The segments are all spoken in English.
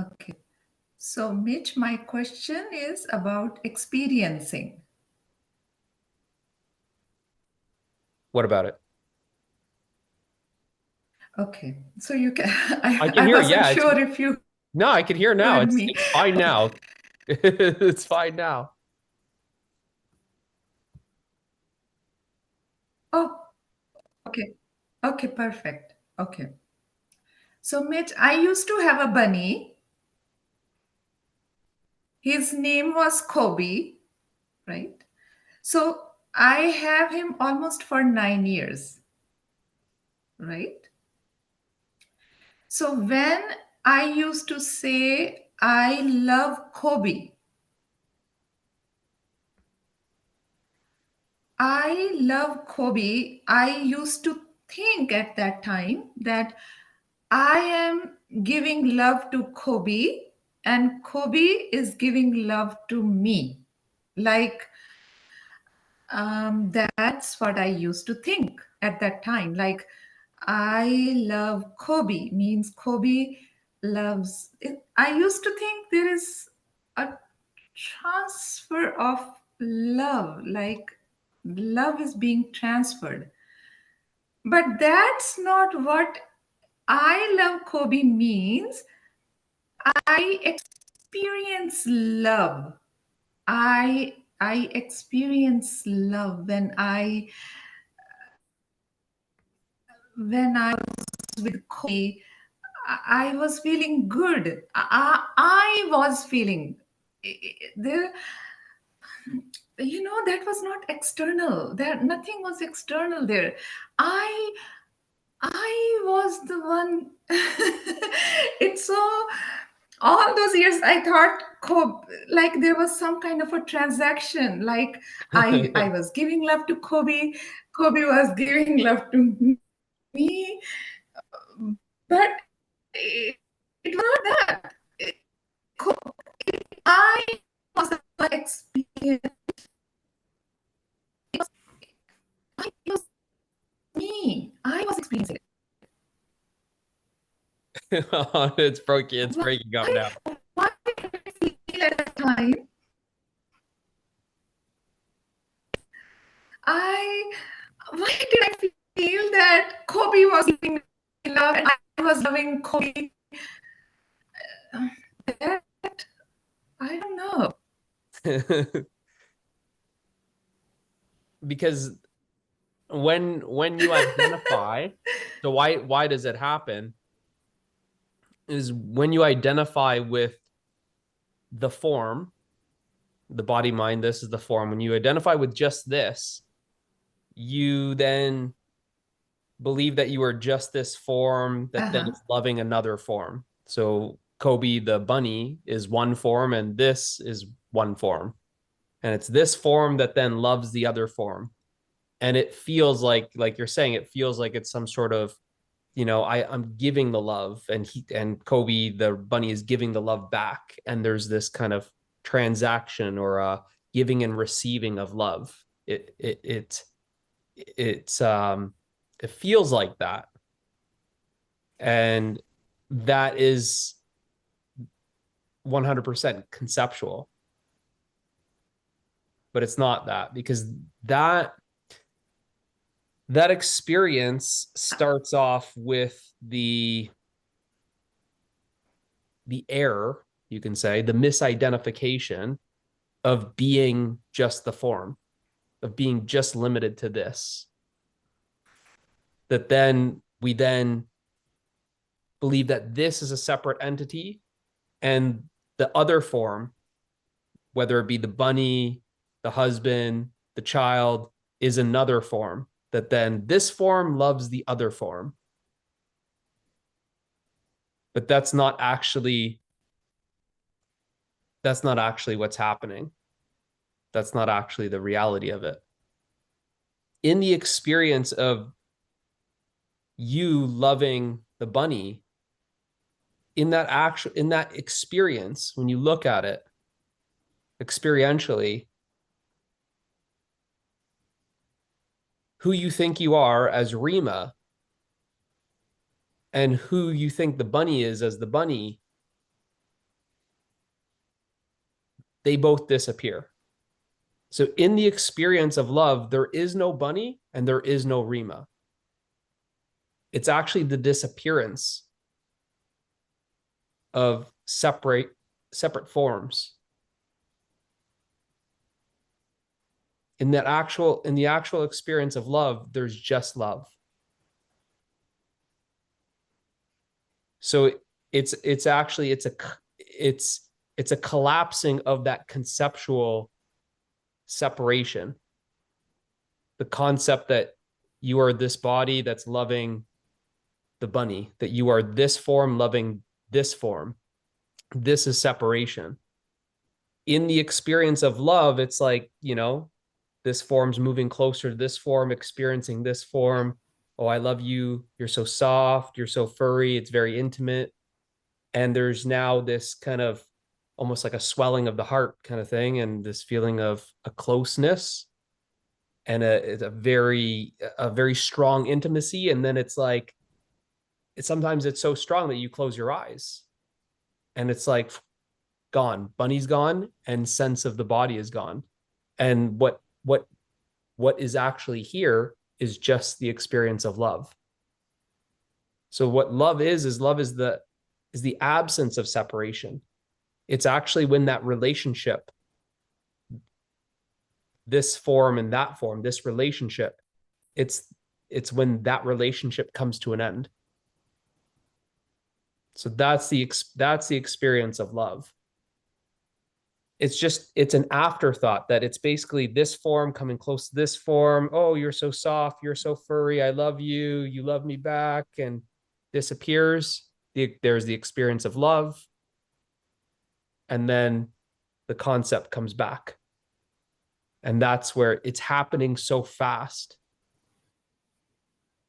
Okay. So, Mitch, my question is about experiencing. What about it? Okay. So you can, I I, can I hear. wasn't Yeah, sure if you no, I can hear now. heard It's me. it's fine now. It's fine now. Oh, okay. Okay, perfect. Okay. So, Mitch, I used to have a bunny. His name was Kobe, right? So I have him almost for 9 years, right? So when I used to say, I love Kobe, I love Kobe, I used to think at that time that I am giving love to Kobe and Kobe is giving love to me. Like, that's what I used to think at that time. Like, I love Kobe means Kobe loves it. I used to think there is a transfer of love, like love is being transferred. But that's not what I love Kobe means. I experience love. I experience love when I was with Kobe. I was feeling good. I was feeling there. That was not external. There, nothing was external there. I I was the one. It's so. All those years, I thought like there was some kind of a transaction. Like I was giving love to Kobe. Kobe was giving love to me. But it was not that. I was the experience. It was me. I was experiencing it. It's breaking up now. Why did I feel at that time? I why did I feel that Kobe was giving me love and I was loving Kobe? That I don't know. Because when you identify, so why does it happen? Is when you identify with the form, the body mind, this is the form. When you identify with just this, you then believe that you are just this form that then Uh-huh. is loving another form. So Kobe the bunny is one form and this is one form. And it's this form that then loves the other form. And it feels like you're saying, it feels like it's some sort of, I'm giving the love and Kobe the bunny is giving the love back. And there's this kind of transaction or a giving and receiving of love. It feels like that. And that is 100% conceptual, but it's not that, because that experience starts off with the error, you can say, the misidentification of being just the form, of being just limited to this, that then we then believe that this is a separate entity and the other form, whether it be the bunny, the husband, the child, is another form, that then this form loves the other form. But that's not actually what's happening. That's not actually the reality of it. In the experience of you loving the bunny, in that experience, when you look at it experientially, who you think you are as Rima and who you think the bunny is as the bunny they both disappear. So in the experience of love, there is no bunny and there is no Rima. It's actually the disappearance of separate forms. In the actual experience of love, there's just love. So it's actually it's a collapsing of that conceptual separation. The concept that you are this body that's loving the bunny, that you are this form loving this form. This is separation. In the experience of love, it's like, this form's moving closer to this form, experiencing this form. Oh, I love you. You're so soft. You're so furry. It's very intimate. And there's now this kind of almost like a swelling of the heart kind of thing, and this feeling of a closeness and a very strong intimacy. And then it's like, sometimes it's so strong that you close your eyes and it's like gone. Bunny's gone and sense of the body is gone. And what is actually here is just the experience of love. So what love is love is the absence of separation. It's actually when that relationship, this form and that form, this relationship, it's when that relationship comes to an end. So that's the experience of love. It's an afterthought that it's basically this form coming close to this form. Oh, you're so soft, you're so furry, I love you, you love me back, and disappears. There's the experience of love, and then the concept comes back. And that's where it's happening so fast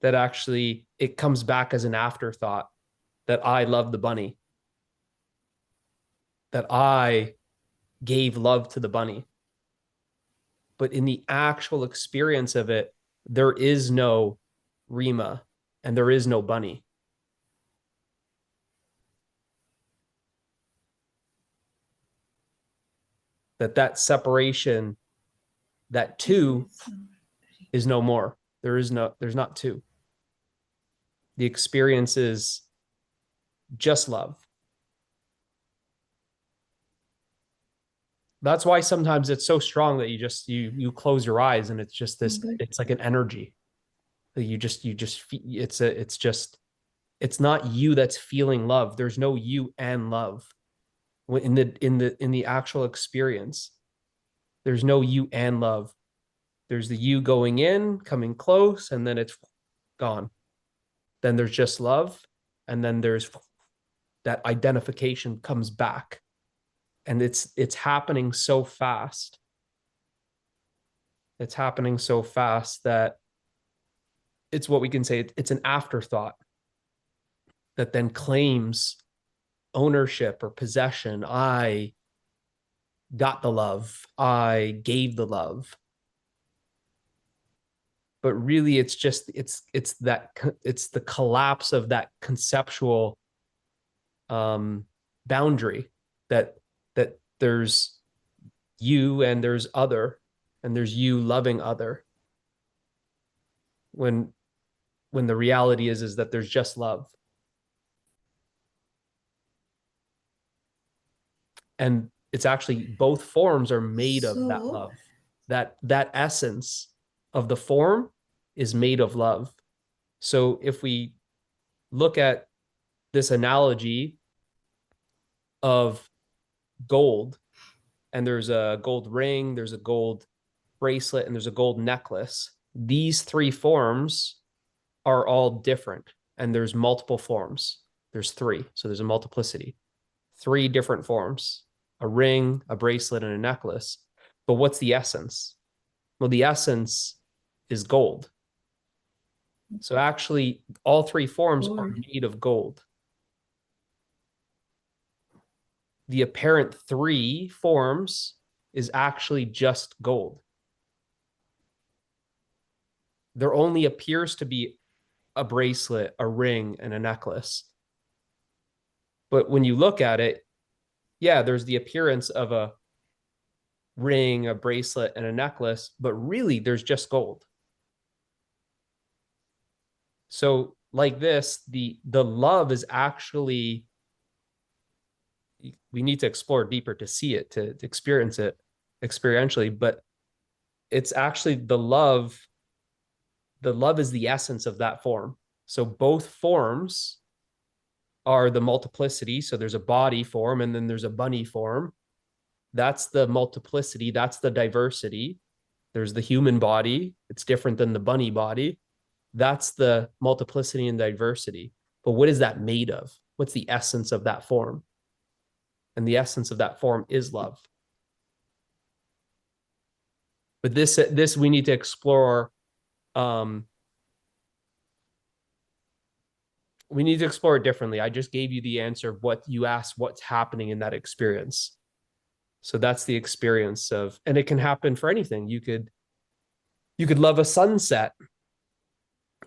that actually it comes back as an afterthought, that I love the bunny, that I gave love to the bunny. But in the actual experience of it, there is no Rima and there is no bunny. That separation, that two is no more. There's not two. The experience is just love. That's why sometimes it's so strong that you close your eyes and it's just this, it's like an energy that it's not you that's feeling love. There's no you and love in the actual experience. There's no you and love. There's the you going in, coming close, and then it's gone. Then there's just love, and then there's that identification comes back. And it's happening so fast. It's happening so fast that it's what we can say, it's an afterthought that then claims ownership or possession. I got the love. I gave the love. But really it's the collapse of that conceptual boundary, that there's you and there's other, and there's you loving other, when the reality is that there's just love. And it's actually both forms are made of that love. That essence of the form is made of love. So if we look at this analogy of gold, and there's a gold ring, there's a gold bracelet, and there's a gold necklace, these three forms are all different, and there's multiple forms. There's three, so there's a multiplicity. Three different forms: a ring, a bracelet, and a necklace. But what's the essence? Well, the essence is gold. So actually, all three forms are made of gold. The apparent three forms is actually just gold. There only appears to be a bracelet, a ring, and a necklace. But when you look at it, yeah, there's the appearance of ring, a bracelet, and a necklace, but really there's just gold. So like this, the love is actually, we need to explore deeper to see it, to experience it experientially, but it's actually the love is the essence of that form. So both forms are the multiplicity. So there's a body form and then there's a bunny form. That's the multiplicity, that's the diversity. There's the human body, it's different than the bunny body. That's the multiplicity and diversity. But what is that made of? What's the essence of that form? And the essence of that form is love. But this we need to explore. We need to explore it differently. I just gave you the answer of what you asked, what's happening in that experience. So that's the experience of, and it can happen for anything. You could love a sunset.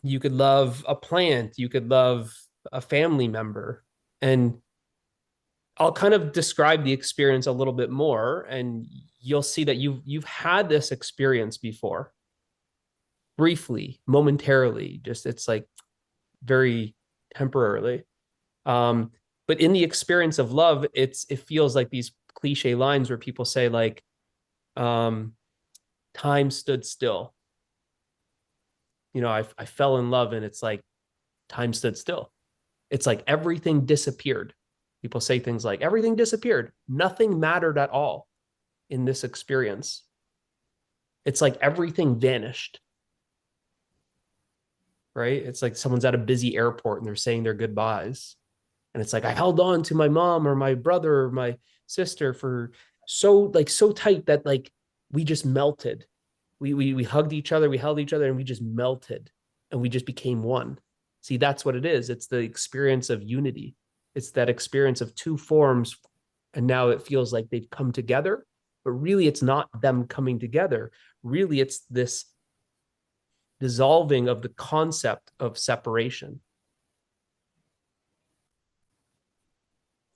You could love a plant. You could love a family member. And I'll kind of describe the experience a little bit more, and you'll see that you've had this experience before, briefly, momentarily. Just it's like very temporarily. Um, but in the experience of love, it feels like these cliche lines where people say like, um, "Time stood still." You know, I fell in love, and it's like time stood still. It's like everything disappeared. People say things like everything disappeared. Nothing mattered at all in this experience. It's like everything vanished, right? It's like someone's at a busy airport and they're saying their goodbyes. And it's like I held on to my mom or my brother or my sister for so tight that like we just melted. We hugged each other, we held each other, and we just melted and we just became one. See, that's what it is. It's the experience of unity. It's that experience of two forms, and now it feels like they've come together, but really it's not them coming together. Really, it's this dissolving of the concept of separation.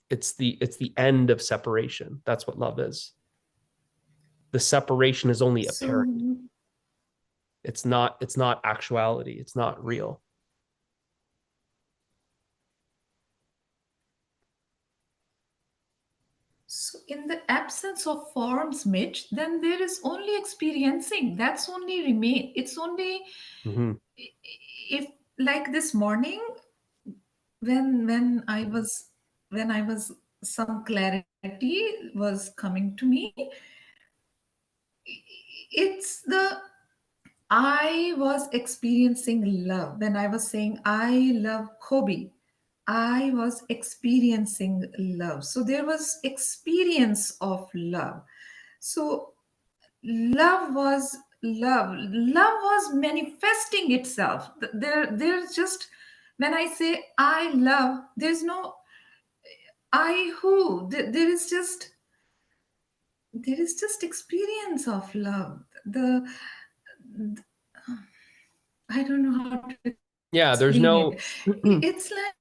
It's the end of separation. That's what love is. The separation is only So, apparent. It's not actuality. It's not real. so in the absence of forms, Mitch, then there is only experiencing. That's only remain. It's only Mm-hmm. if like this morning when when I was some clarity was coming to me. It's the I was experiencing love when I was saying I love Kobe. I was experiencing love. So there was experience of love. So love was love. Love was manifesting itself. There's just when I say I love, there's no I who. There is just experience of love. I don't know how to Yeah, explain there's it. no It's like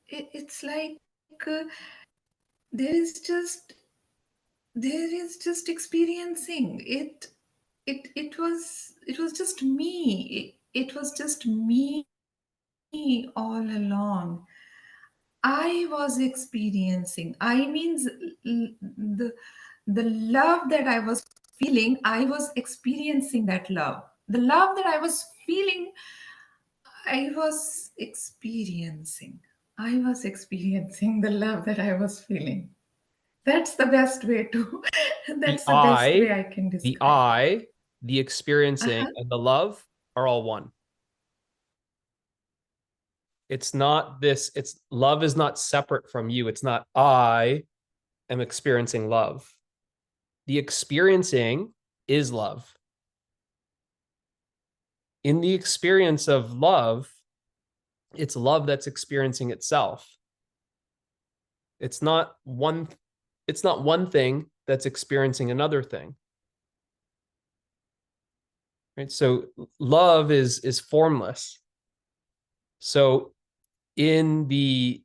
it's like there is just there is just experiencing it. It was just me. It was just me all along. I was experiencing. I means the love that I was feeling. I was experiencing that love. The love that I was feeling I was experiencing. I was experiencing the love that I was feeling. That's the best way to, the that's the best I, way I can the describe. I, the experiencing, Uh-huh. and the love are all one. It's not this, it's love is not separate from you. It's not I am experiencing love. The experiencing is love. In the experience of love, it's love that's experiencing itself. It's not one it's not one thing that's experiencing another thing. Right? So love is formless. So in the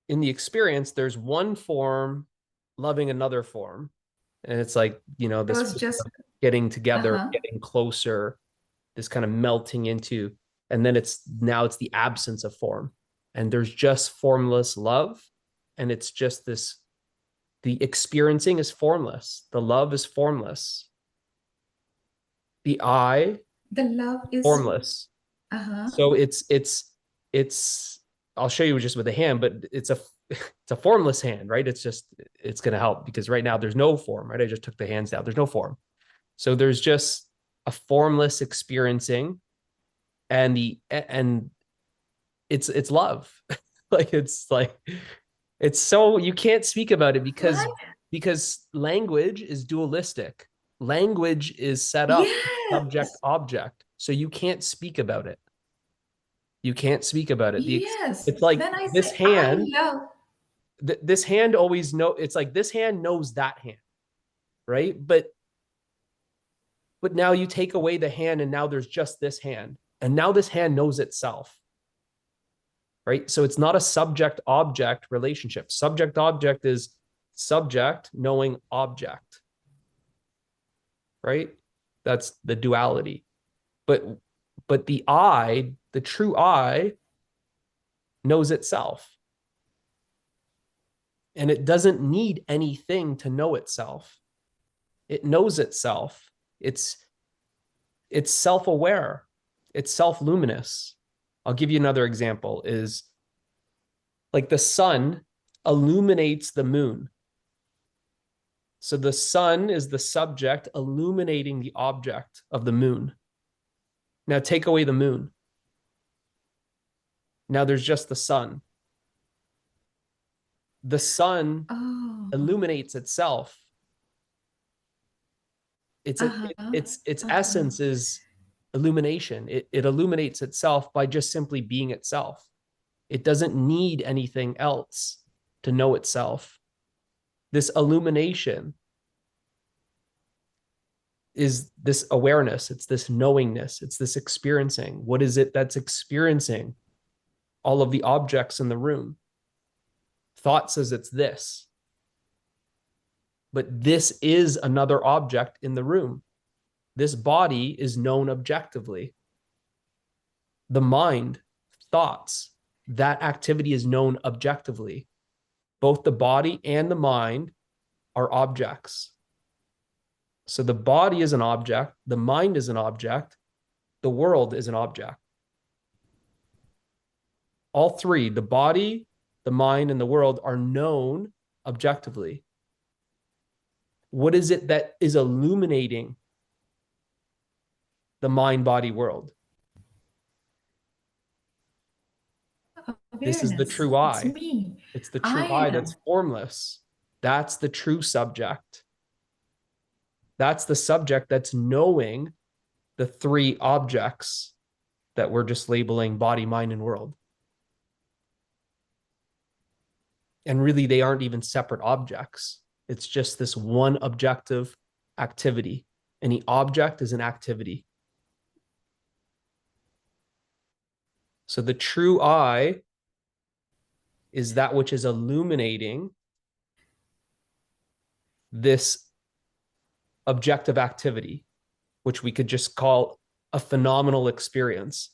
in the experience, there's one form loving another form. And it's like, It this was just, getting together, uh-huh. getting closer, this kind of melting into, and then it's the absence of form. And there's just formless love. And it's just this, the experiencing is formless. The love is formless. The I, The love is, formless. uh-huh. So it's I'll show you just with a hand, but it's a formless hand, right? It's going to help because right now there's no form, right? I just took the hands down. There's no form. So there's just a formless experiencing, and it's love. like it's so you can't speak about it What? because language is dualistic. Language is set up subject Yes. object. So you can't speak about it. You can't speak about it. Yes. It's like When I this say I hand, love, this hand always know it's like this hand knows that hand, right? But now you take away the hand and now there's just this hand. And now this hand knows itself, right? So it's not a subject object relationship. Subject object is subject knowing object, right? That's the duality. But the I, the true I, knows itself. And it doesn't need anything to know itself. It knows itself. It's self-aware. It's self-luminous. I'll give you another example is like the sun illuminates the moon. So the sun is the subject illuminating the object of the moon. Now take away the moon. Now there's just the sun. The sun oh, illuminates itself. uh-huh. Its Uh-huh. essence is illumination. It illuminates itself by just simply being itself. It doesn't need anything else to know itself. This illumination is this awareness, it's this knowingness, it's this experiencing. What is it that's experiencing all of the objects in the room? Thought says it's this, but this is another object in the room. This body is known objectively. The mind, thoughts, that activity is known objectively. Both the body and the mind are objects. So the body is an object, the mind is an object, the world is an object. All three, the body, the mind, and the world, are known objectively. What is it that is illuminating the mind body world? This is the Awareness. true It's I. me. It's the I true I that's am. formless. That's the true subject. That's the subject that's knowing the three objects that we're just labeling body, mind, and world. And really, they aren't even separate objects. It's just this one objective activity. Any object is an activity. So the true I is that which is illuminating this objective activity, which we could just call a phenomenal experience.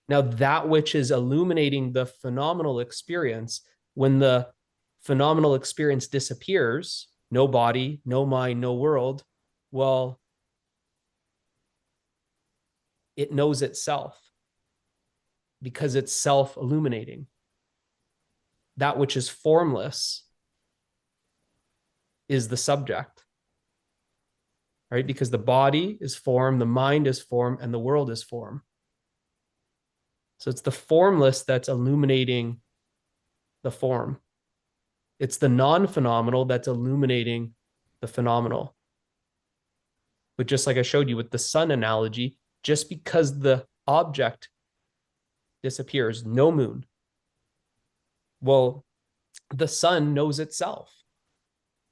Now, that which is illuminating the phenomenal experience, when the phenomenal experience disappears, no body, no mind, no world, well, it knows itself because it's self illuminating. That which is formless is the subject, right? Because the body is form, the mind is form, and the world is form. So it's the formless that's illuminating the form. It's the non-phenomenal that's illuminating the phenomenal. But just like I showed you with the sun analogy, just because the object disappears, no moon, well, the sun knows itself.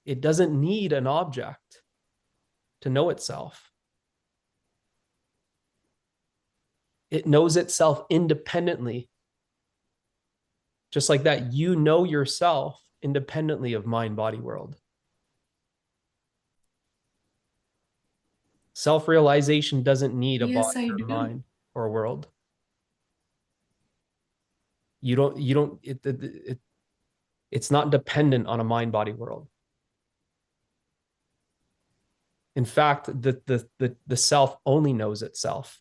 It doesn't need an object to know itself. It knows itself independently. Just like that, you know yourself independently of mind, body, world. Self-realization doesn't need a Yes, body I or a do. mind or a world. You don't it's not dependent on a mind, body, world. In fact, the self only knows itself.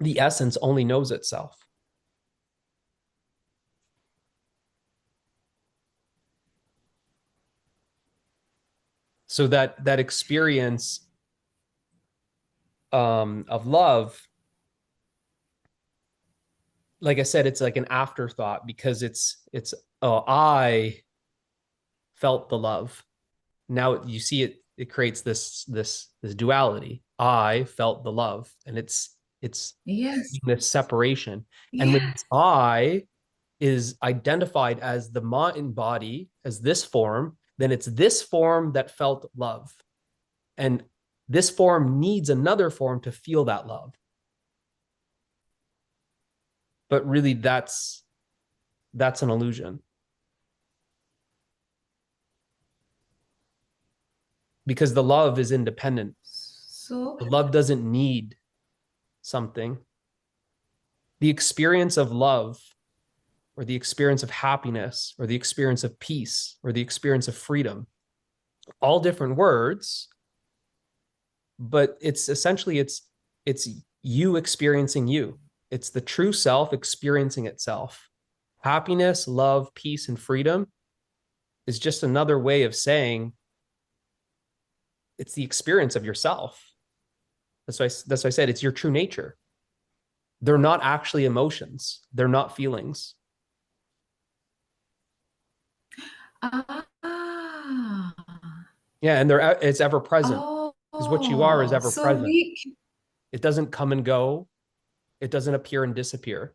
The essence only knows itself. So that experience of love, like I said, it's like an afterthought because it's oh, I felt the love. Now you see it creates this duality. I felt the love, and it's Yes, this separation. And when yes. I is identified as the mind body, as this form, then it's this form that felt love. And this form needs another form to feel that love. But really that's an illusion, because the love is independent. So, The love doesn't need something. The experience of love, or the experience of happiness, or the experience of peace, or the experience of freedom, all different words, but it's essentially it's you experiencing you. It's the true self experiencing itself. Happiness, love, peace, and freedom is just another way of saying it's the experience of yourself. That's why I said it's your true nature. They're not actually emotions. They're not feelings. ah, Yeah, and it's ever present, because what you are is oh, ever so present. we, It doesn't come and go. It doesn't appear and disappear.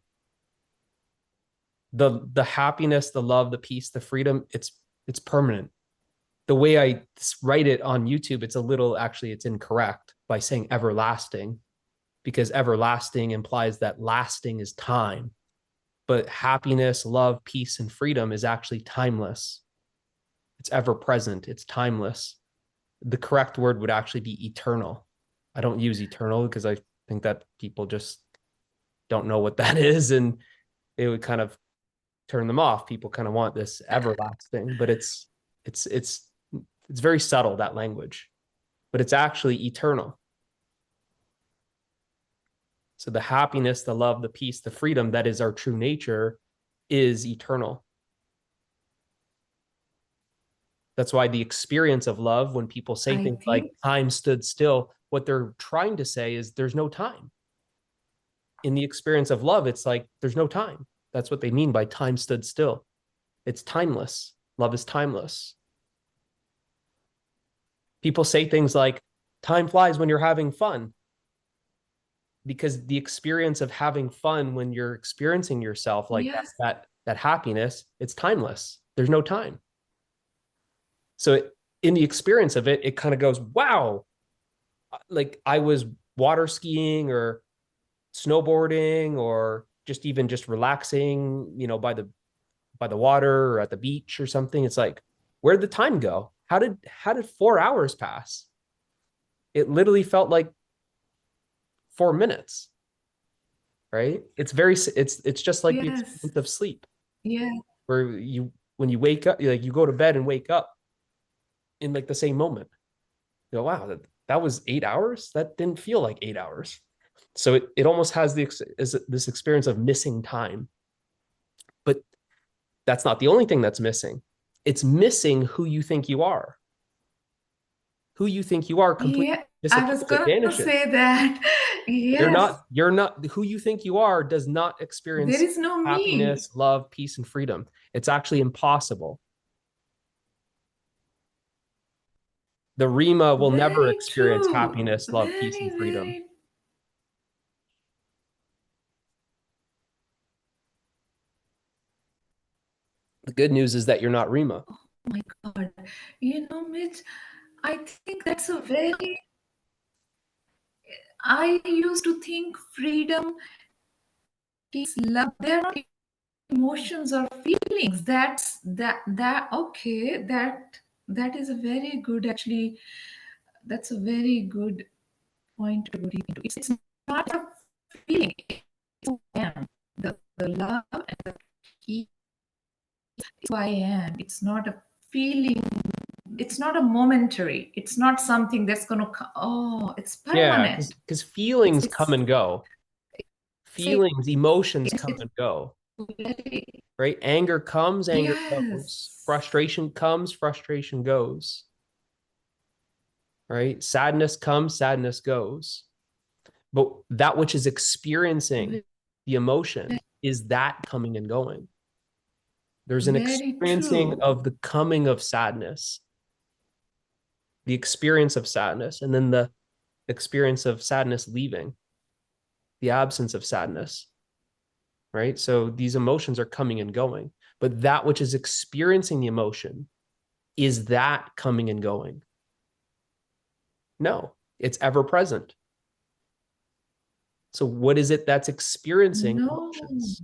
The happiness, the love, the peace, the freedom, it's permanent. The way I write it on YouTube, it's a little, actually it's incorrect by saying everlasting, because everlasting implies that lasting is time. But happiness, love, peace, and freedom is actually timeless. It's ever present. It's timeless. The correct word would actually be eternal. I don't use eternal because I think that people just don't know what that is, and it would kind of turn them off. People kind of want this everlasting, but it's it's it's very subtle, that language, but it's actually eternal. So the happiness, the love, the peace, the freedom that is our true nature is eternal. That's why the experience of love, when people say I things like think, time stood still, what they're trying to say is there's no time. In the experience of love, it's like there's no time. That's what they mean by time stood still. It's timeless. Love is timeless. People say things like time flies when you're having fun, because the experience of having fun when you're experiencing yourself like yes, that happiness, it's timeless. There's no time. So in the experience of it, it kind of goes, wow, like I was water skiing or snowboarding, or just even just relaxing, by the water or at the beach or something. It's like, where did the time go? How did 4 hours pass? It literally felt like 4 minutes, right? It's just like the yes, experience of sleep, yes, where when you wake up, like you go to bed and wake up in like the same moment. You go, wow, that was 8 hours. That didn't feel like 8 hours. So it almost has this experience of missing time. But that's not the only thing that's missing. It's missing who you think you are. Who you think you are completely yeah. I was disappears. It gonna vanishes. say that. You're Yes, not, you're not who you think you are does not there experience is no me. happiness, love, peace, and freedom. It's actually impossible. The Rima will never Very experience true. happiness, love, peace, Very, and freedom. very. The good news is that you're not Rima. Oh my God. Mitch, I think that's a very, I used to think freedom, peace, love, they're not emotions or feelings. That okay, that is a very good, actually, that's a very good point to go deep into. It's not a feeling, it's who I am. The love and the peace is who I am. It's not a feeling, it's not a momentary, it's not something that's going to oh, it's Yeah, permanent. because it's feelings come it's and go. it's Feelings, emotions come it's and go, very, right? Anger comes, anger goes. yes, Frustration comes, frustration goes, right? Sadness comes, sadness goes. But that which is experiencing the emotion is that coming and going. There's an very experiencing true. of the coming of sadness, the experience of sadness, and then the experience of sadness leaving, the absence of sadness, right? So these emotions are coming and going, but that which is experiencing the emotion, is that coming and going? No, it's ever present. So what is it that's experiencing No. emotions?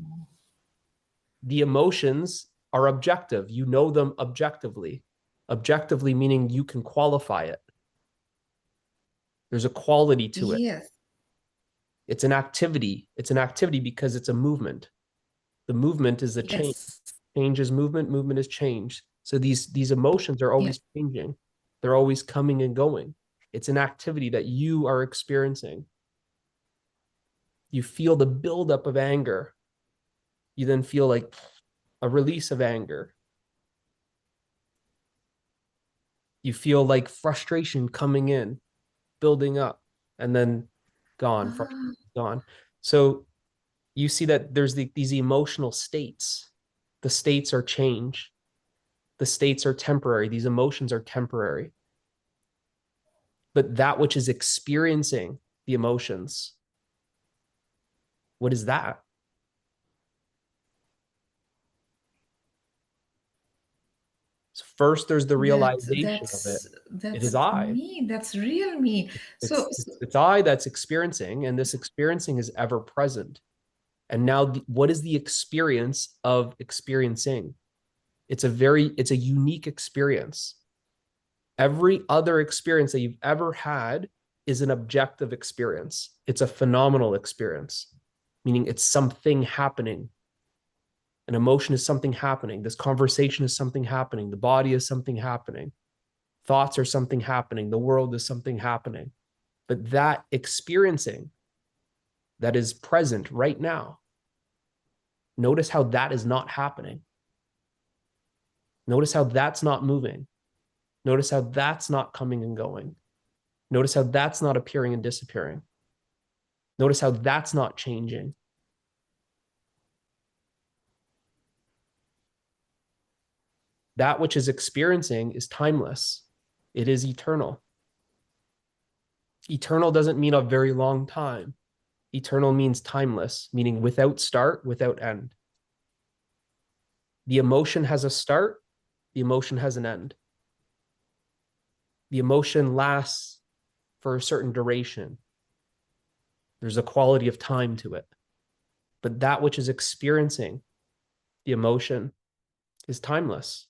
The emotions are objective. You know them objectively. Objectively meaning you can qualify it. There's a quality to it. Yes. It's an activity. It's an activity because it's a movement. The movement is a change. Yes. Change is movement, movement is change. So these emotions are Yes. always changing. They're always coming and going. It's an activity that you are experiencing. You feel the buildup of anger. You then feel like a release of anger. You feel like frustration coming in, building up, and then gone, Ah, frustration gone. So you see that there's these emotional states. The states are change. The states are temporary. These emotions are temporary. But that which is experiencing the emotions, what is that? So first, there's the realization of it. It is that's I. me. That's real me. It's So, it's, it's I that's experiencing, and this experiencing is ever present. And now, what is the experience of experiencing? It's a unique experience. Every other experience that you've ever had is an objective experience. It's a phenomenal experience, meaning it's something happening. An emotion is something happening. This conversation is something happening. The body is something happening. Thoughts are something happening. The world is something happening. But that experiencing that is present right now, notice how that is not happening. Notice how that's not moving. Notice how that's not coming and going. Notice how that's not appearing and disappearing. Notice how that's not changing. That which is experiencing is timeless. It is eternal. Eternal doesn't mean a very long time. Eternal means timeless, meaning without start, without end. The emotion has a start, the emotion has an end. The emotion lasts for a certain duration. There's a quality of time to it. But that which is experiencing the emotion is timeless.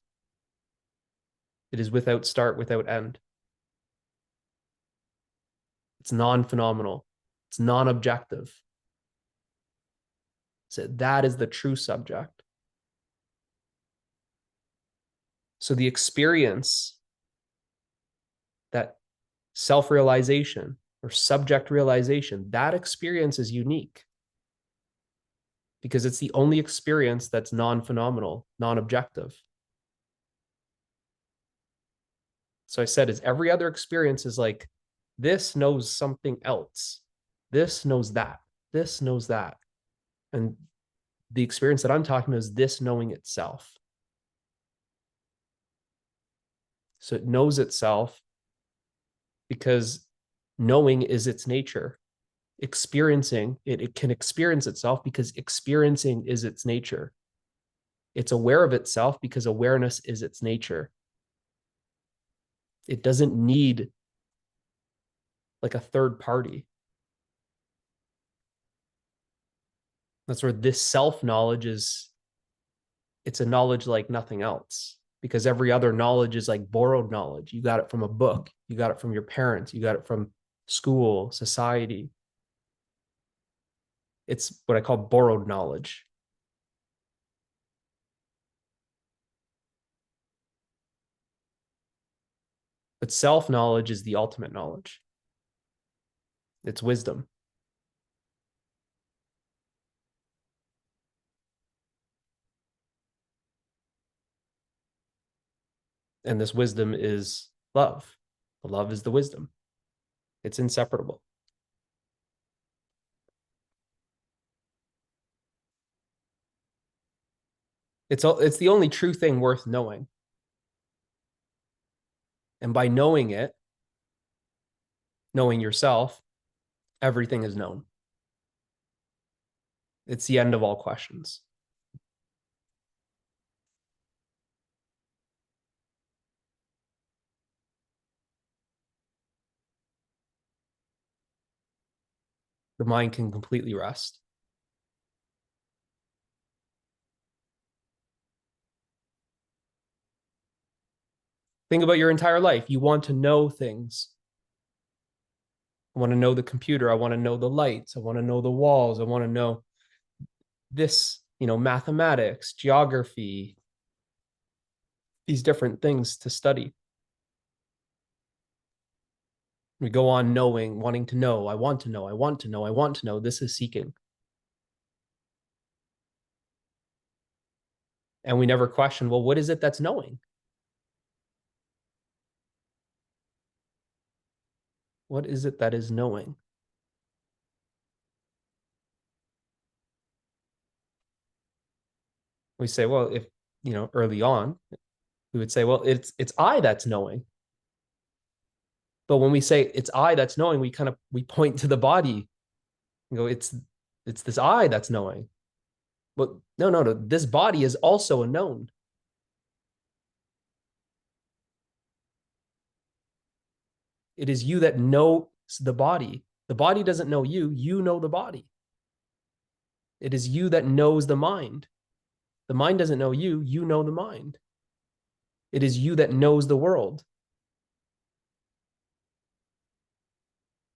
It is without start, without end. It's non-phenomenal. It's non-objective. So that is the true subject. So the experience, that self-realization or subject realization, that experience is unique because it's the only experience that's non-phenomenal, non-objective. So I said, is every other experience is like, this knows something else. This knows that. This knows that. And the experience that I'm talking about is this knowing itself. So it knows itself because knowing is its nature. Experiencing, it can experience itself because experiencing is its nature. It's aware of itself because awareness is its nature. It doesn't need like a third party. That's where this self-knowledge is, it's a knowledge like nothing else, because every other knowledge is like borrowed knowledge. You got it from a book, you got it from your parents, you got it from school, society. It's what I call borrowed knowledge. But self-knowledge is the ultimate knowledge. It's wisdom. And this wisdom is love. The love is the wisdom. It's inseparable. It's the only true thing worth knowing. And by knowing it, knowing yourself, everything is known. It's the end of all questions. The mind can completely rest. Think about your entire life. You want to know things. I want to know the computer. I want to know the lights. I want to know the walls. I want to know this, mathematics, geography, these different things to study. We go on knowing, wanting to know. I want to know. I want to know. I want to know. This is seeking. And we never question, well, what is it that's knowing? What is it that is knowing? We say, well, if, early on, we would say, well, it's I that's knowing. But when we say it's I that's knowing, we point to the body and go, it's this I that's knowing. But no. This body is also a known. It is you that knows the body. The body doesn't know you. You know the body. It is you that knows the mind. The mind doesn't know you. You know the mind. It is you that knows the world.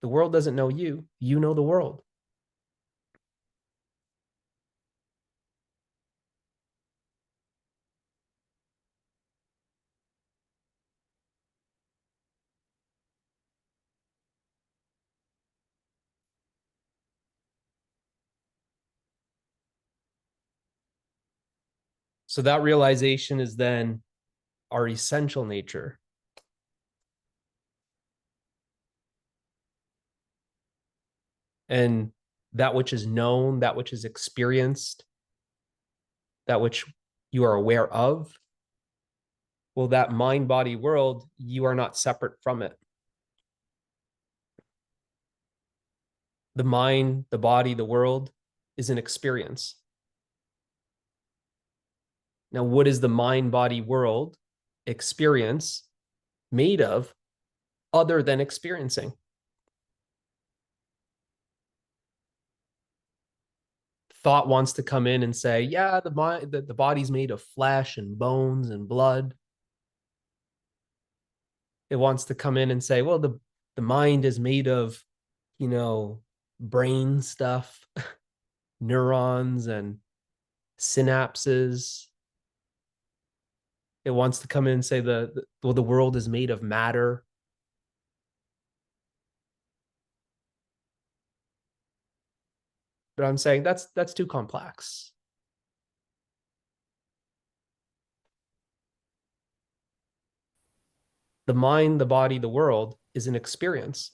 The world doesn't know you. You know the world. So that realization is then our essential nature. And that which is known, that which is experienced, that which you are aware of, well, that mind body world, you are not separate from it. The mind, the body, the world is an experience. Now, what is the mind body world experience made of other than experiencing? Thought wants to come in and say, yeah, the body's made of flesh and bones and blood. It wants to come in and say, well, the mind is made of, brain stuff, neurons and synapses. It wants to come in and say the world is made of matter. But I'm saying that's too complex. The mind, the body, the world is an experience.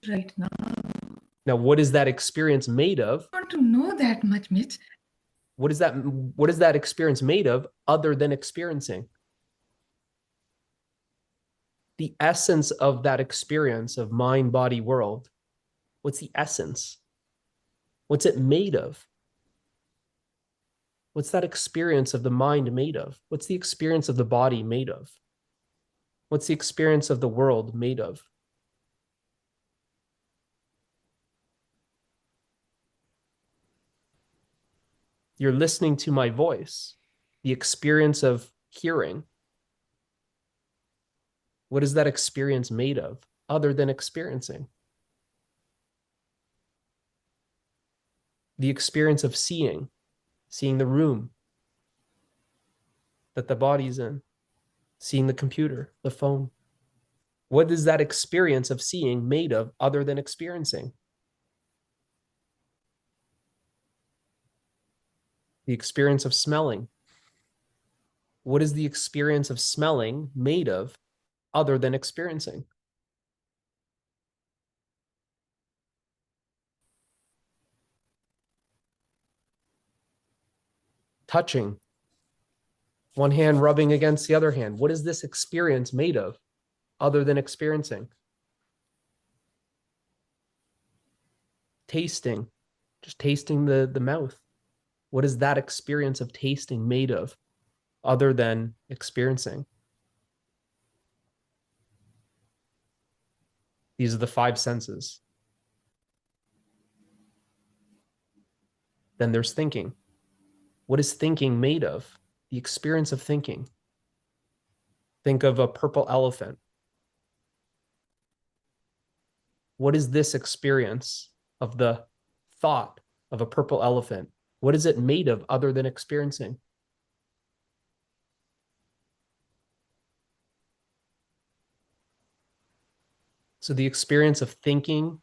Right now. Now, what is that experience made of? I want to know that much, Mitch. What is that experience made of other than experiencing? The essence of that experience of mind, body, world. What's the essence? What's it made of? What's that experience of the mind made of? What's the experience of the body made of? What's the experience of the world made of? You're listening to my voice, the experience of hearing. What is that experience made of other than experiencing? The experience of seeing, seeing the room that the body's in, seeing the computer, the phone. What is that experience of seeing made of other than experiencing? The experience of smelling. What is the experience of smelling made of other than experiencing? Touching, one hand rubbing against the other hand. What is this experience made of other than experiencing? Tasting, just tasting the mouth. What is that experience of tasting made of other than experiencing? These are the five senses. Then there's thinking. What is thinking made of? The experience of thinking. Think of a purple elephant. What is this experience of the thought of a purple elephant? What is it made of other than experiencing? So the experience of thinking,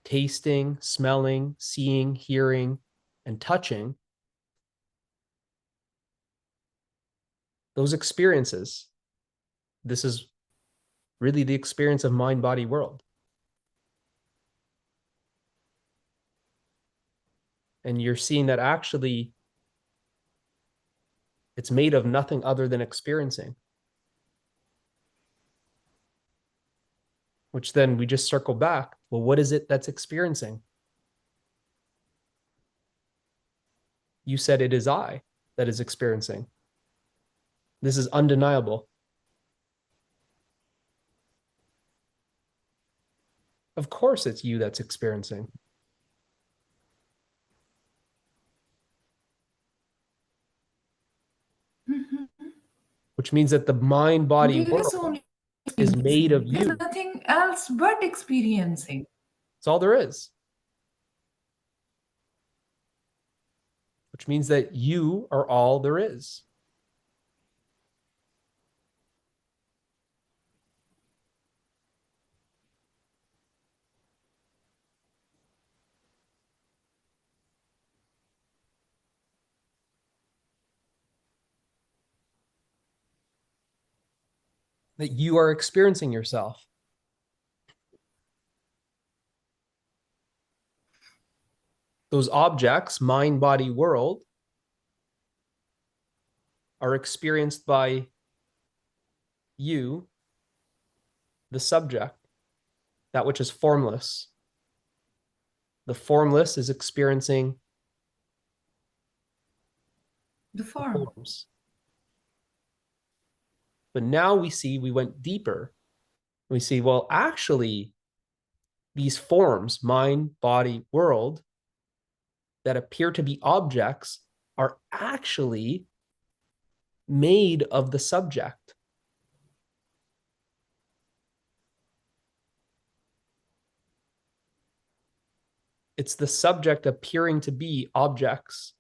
tasting, smelling, seeing, hearing, and touching, those experiences, this is really the experience of mind, body, world. And you're seeing that actually it's made of nothing other than experiencing, which then we just circle back. Well, what is it that's experiencing? You said it is I that is experiencing. This is undeniable. Of course, it's you that's experiencing, Mhm. which means that the mind body There world is only is made of experiencing. There's you. nothing else but experiencing. That's all there is, which means that you are all there is. That you are experiencing yourself. Those objects, mind, body, world, are experienced by you, the subject, that which is formless. The formless is experiencing The the form. forms. But now we see we went deeper. We see, well, actually, these forms, mind, body, world, that appear to be objects are actually made of the subject. It's the subject appearing to be objects.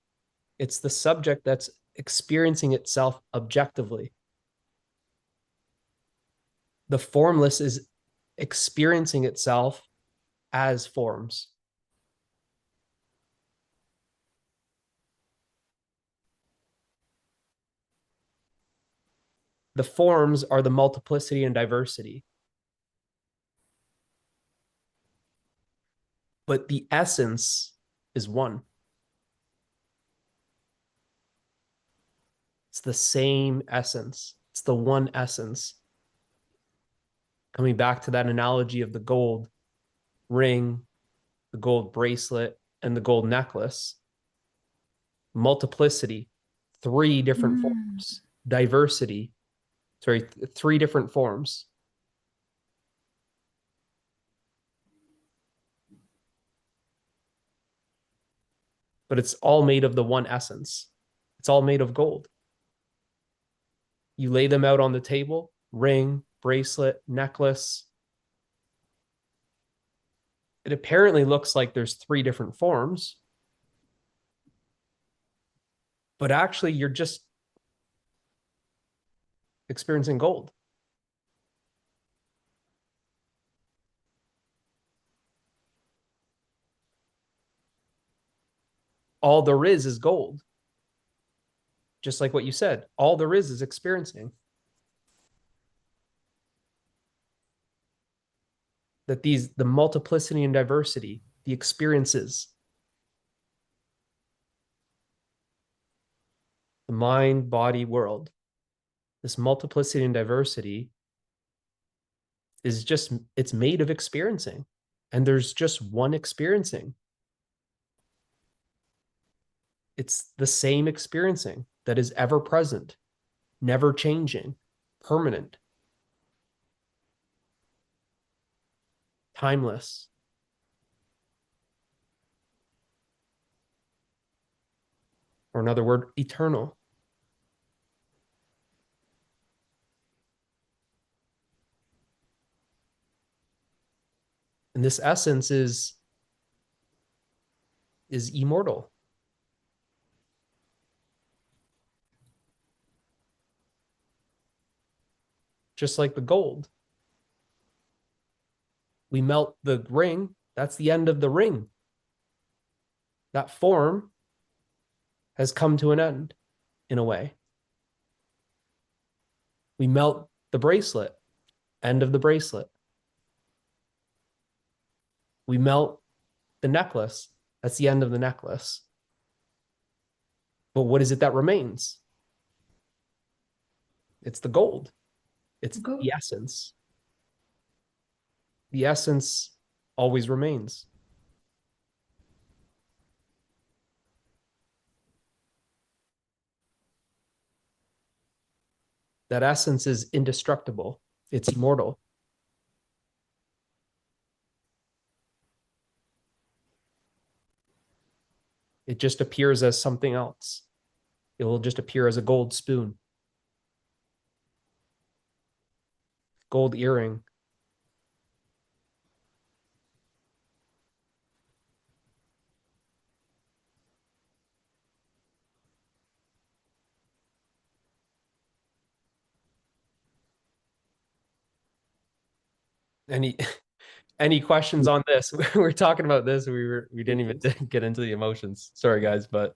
It's the subject that's experiencing itself objectively. The formless is experiencing itself as forms. The forms are the multiplicity and diversity, but the essence is one. It's the same essence. It's the one essence. Coming back to that analogy of the gold ring, the gold bracelet, and the gold necklace, multiplicity, three different Mm. forms, diversity, sorry, three different forms. but it's all made of the one essence. It's all made of gold. You lay them out on the table, ring, bracelet, necklace. It apparently looks like there's three different forms, but actually you're just experiencing gold. All there is gold. Just like what you said, all there is experiencing. That the multiplicity and diversity, the experiences, the mind, body, world, this multiplicity and diversity is just, it's made of experiencing. And there's just one experiencing. It's the same experiencing that is ever present, never changing, permanent, timeless. Or another word, eternal. And this essence is immortal. Just like the gold. We melt the ring, that's the end of the ring. That form has come to an end in a way. We melt the bracelet, end of the bracelet. We melt the necklace, that's the end of the necklace. But what is it that remains? It's the gold. It's Go. the essence. The essence always remains. That essence is indestructible. It's immortal. It just appears as something else. It will just appear as a gold spoon, gold earring. Any any questions on this? We were talking about this. We didn't even get into the emotions. Sorry, guys, but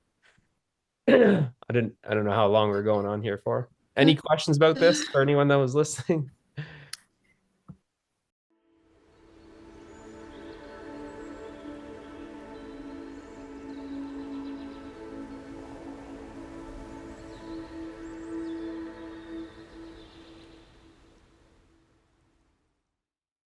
I don't know how long we're going on here for. Any questions about this for anyone that was listening?